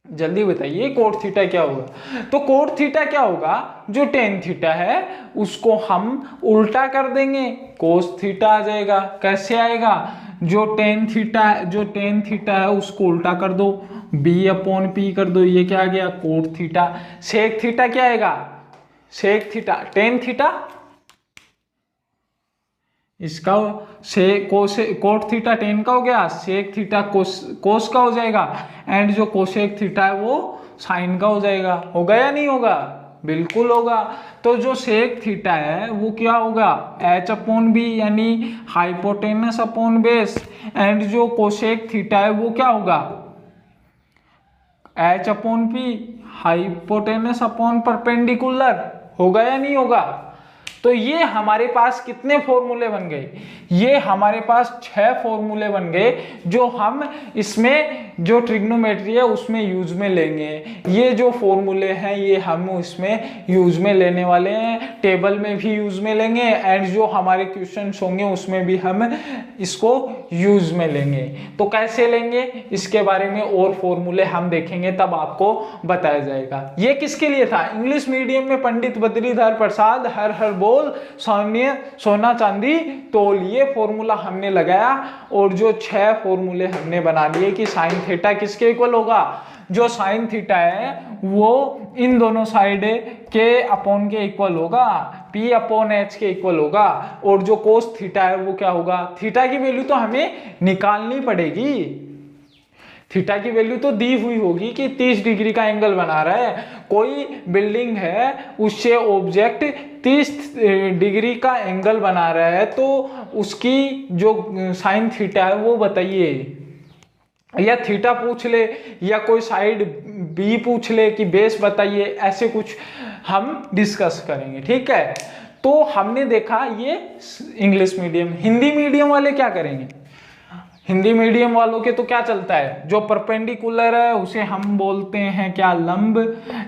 जल्दी बताइए कोट थीटा क्या होगा। तो कोट थीटा क्या होगा, जो टेन थीटा है उसको हम उल्टा कर देंगे, कोस थीटा आ जाएगा। कैसे आएगा, जो टेन थीटा है उसको उल्टा कर दो, बी अपॉन पी कर दो, ये क्या आ गया कोट थीटा। सेक थीटा क्या आएगा, सेक थीटा टेन थीटा, इसका कोट थीटा टेन का हो गया, सेक थीटा कोस का हो जाएगा, एंड जो कोसेक थीटा है वो साइन का हो जाएगा। होगा या नहीं होगा, बिल्कुल होगा। तो जो सेक थीटा है वो क्या होगा, एच अपॉन बी यानी हाइपोटेनस अपॉन बेस, एंड जो कोसेक थीटा है वो क्या होगा, H upon P hypotenuse upon perpendicular. होगा या नहीं होगा, तो ये हमारे पास कितने फॉर्मूले बन गए, ये हमारे पास 6 फॉर्मूले बन गए जो हम इसमें जो ट्रिग्नोमेट्री है उसमें यूज में लेंगे। ये जो फॉर्मूले हैं ये हम इसमें यूज में लेने वाले हैं, टेबल में भी यूज में लेंगे एंड जो हमारे क्वेश्चन होंगे उसमें भी हम इसको यूज में लेंगे। तो कैसे लेंगे इसके बारे में और फॉर्मूले हम देखेंगे, तब आपको बताया जाएगा। ये किसके लिए था, इंग्लिश मीडियम में पंडित बद्रीधर प्रसाद हर हर बोल सोना चांदी तोल, ये फॉर्मूला हमने लगाया और जो 6 फॉर्मूले हमने बना लिए कि साइन थीटा किसके इक्वल होगा, जो साइन थीटा है वो इन दोनों साइड के अपॉन के इक्वल होगा, P अपॉन H के इक्वल होगा, और जो कोस थीटा है वो क्या होगा, थीटा की वैल्यू तो हमें निकालनी पड़ेगी, थीटा की वैल्यू तो दी हुई होगी कि 30 डिग्री का एंगल बना रहा है, कोई बिल्डिंग है उससे ऑब्जेक्ट 30 डिग्री का एंगल बना रहा है, तो उसकी जो साइन थीटा है वो बताइए, या थीटा पूछ ले या कोई साइड बी पूछ ले कि बेस बताइए, ऐसे कुछ हम डिस्कस करेंगे। ठीक है, तो हमने देखा ये इंग्लिश मीडियम। हिंदी मीडियम वाले क्या करेंगे, हिंदी मीडियम वालों के तो क्या चलता है, जो परपेंडिकुलर है उसे हम बोलते हैं क्या, लंब,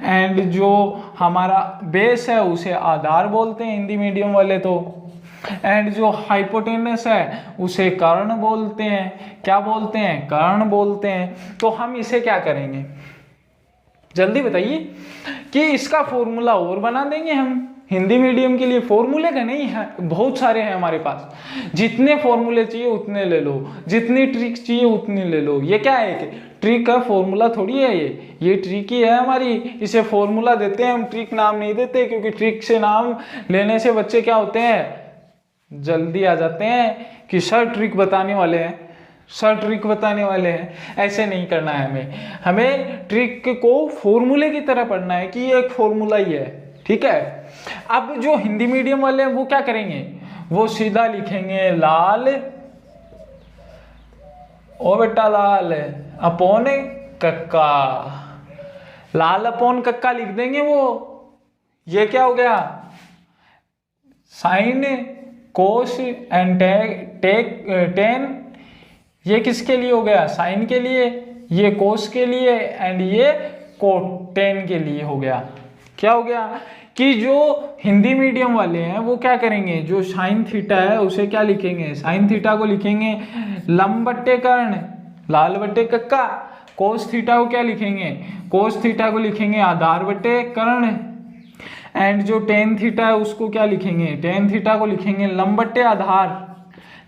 एंड जो हमारा बेस है उसे आधार बोलते हैं हिंदी मीडियम वाले तो, एंड जो हाइपोटेनस है उसे कर्ण बोलते हैं, क्या बोलते हैं, कर्ण बोलते हैं। तो हम इसे क्या करेंगे, जल्दी बताइए, कि इसका फॉर्मूला और बना देंगे हम। हिंदी मीडियम के लिए फॉर्मूले का नहीं है, बहुत सारे हैं हमारे पास, जितने फॉर्मूले चाहिए उतने ले लो, जितनी ट्रिक चाहिए उतनी ले लो। ये क्या है, ट्रिक का फॉर्मूला थोड़ी है, ये ट्रिक ही है हमारी, इसे फॉर्मूला देते हैं हम, ट्रिक नाम नहीं देते, क्योंकि ट्रिक से नाम लेने से बच्चे क्या होते हैं, जल्दी आ जाते हैं कि सर ट्रिक बताने वाले हैं, सर ट्रिक बताने वाले हैं। ऐसे नहीं करना है हमें ट्रिक को फॉर्मूले की तरह पढ़ना है कि ये एक फॉर्मूला ही है। ठीक है, अब जो हिंदी मीडियम वाले हैं वो क्या करेंगे, वो सीधा लिखेंगे लाल, ओ बेटा लाल अपॉन कक्का, लाल अपॉन कक्का लिख देंगे वो। ये क्या हो गया, साइन कोस एंड टेन, ये किसके लिए हो गया, साइन के लिए, ये कोस के लिए, एंड ये कोटेन के लिए हो गया। क्या हो गया कि जो हिंदी मीडियम वाले हैं वो क्या करेंगे, जो साइन थीटा है उसे क्या लिखेंगे, साइन थीटा को लिखेंगे लंब बट्टे कर्ण, लाल बट्टे कक्का। कोस थीटा को क्या लिखेंगे, कोस थीटा को लिखेंगे आधार बट्टे कर्ण, एंड जो टेन थीटा है उसको क्या लिखेंगे, टेन थीटा को लिखेंगे लंब बट्टे आधार।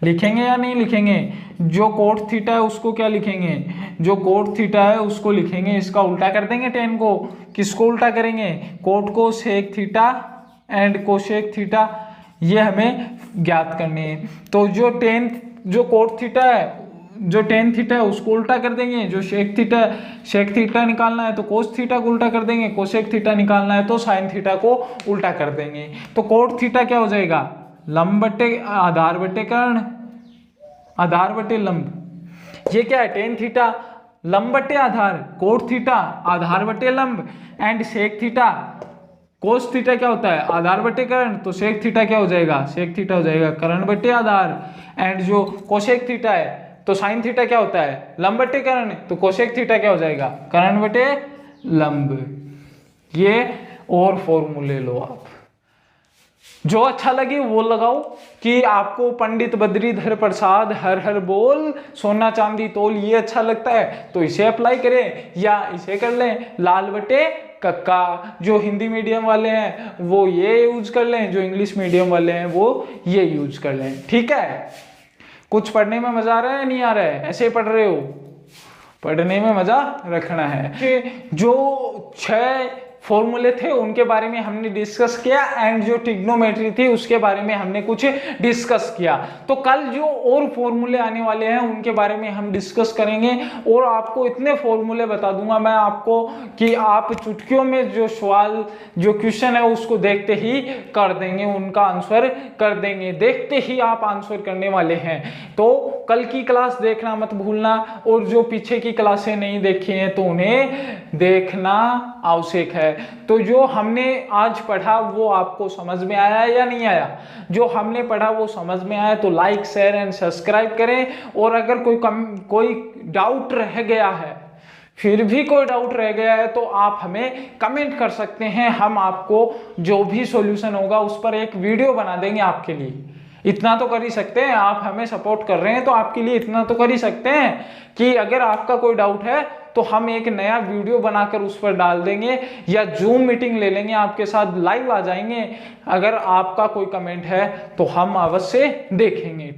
लिखेंगे या नहीं लिखेंगे, जो कोट थीटा है उसको क्या लिखेंगे, जो कोट थीटा है उसको लिखेंगे, इसका उल्टा कर देंगे टेन को, किसको उल्टा करेंगे, कोट को sec theta and cosec theta, ये हमें ज्ञात करने हैं। तो जो कोट थीटा है, जो टेन थीटा है उसको उल्टा कर देंगे, जो सेक थीटा निकालना है तो कोस थीटा को उल्टा कर देंगे, कोसेक थीटा निकालना है तो साइन थीटा को उल्टा कर देंगे। तो कोट थीटा क्या हो जाएगा, लंब बट्टे आधार बट्टे कर्ण, आधार बट्टे लंब। ये क्या है, टेन थीटा लंब बट्टे आधार, कोट थीटा आधार बट्टे लंब, and sec theta cos theta क्या होता है, आधार बट्टे कर्ण, तो सेक थीटा क्या हो जाएगा, सेक थीटा हो जाएगा कर्ण बट्टे आधार, एंड जो कोसेक थीटा है तो साइन थीटा क्या होता है, लंब बट्टे कर्ण, तो कोसेक थीटा क्या हो जाएगा, कर्ण बट्टे लंब। ये और फॉर्मूले लो आप, जो अच्छा लगे वो लगाओ। कि आपको पंडित बद्रीधर प्रसाद हर हर बोल सोना चांदी तोल ये अच्छा लगता है तो इसे अप्लाई करें, या इसे कर लें लाल बटे कक्का। जो हिंदी मीडियम वाले हैं वो ये यूज कर लें, जो इंग्लिश मीडियम वाले हैं वो ये यूज कर लें। ठीक है, कुछ पढ़ने में मजा आ रहा है नहीं आ रहा है, ऐसे पढ़ रहे हो, पढ़ने में मजा रखना है। जो 6 फॉर्मूले थे उनके बारे में हमने डिस्कस किया, एंड जो ट्रिग्नोमेट्री थी उसके बारे में हमने कुछ डिस्कस किया। तो कल जो और फॉर्मूले आने वाले हैं उनके बारे में हम डिस्कस करेंगे, और आपको इतने फॉर्मूले बता दूंगा मैं आपको कि आप चुटकियों में जो सवाल जो क्वेश्चन है उसको देखते ही कर देंगे, उनका आंसर कर देंगे, देखते ही आप आंसर करने वाले हैं। तो कल की क्लास देखना मत भूलना, और जो पीछे की क्लासें नहीं देखी हैं तो उन्हें देखना आवश्यक है। तो जो हमने आज पढ़ा वो आपको समझ में आया या नहीं आया? जो हमने पढ़ा वो समझ में आया तो लाइक, शेयर एंड सब्सक्राइब करें। और अगर कोई डाउट रह गया है, फिर भी कोई डाउट रह गया है, तो आप हमें कमेंट कर सकते हैं। हम आपको जो भी सॉल्यूशन होगा उस पर एक वीडियो बना देंगे आपके लिए। इतना तो कर ही सकते हैं, आप हमें सपोर्ट कर रहे हैं तो आपके लिए इतना तो कर ही सकते हैं कि अगर आपका कोई डाउट है तो हम एक नया वीडियो बनाकर उस पर डाल देंगे, या जूम मीटिंग ले लेंगे, आपके साथ लाइव आ जाएंगे। अगर आपका कोई कमेंट है तो हम अवश्य देखेंगे।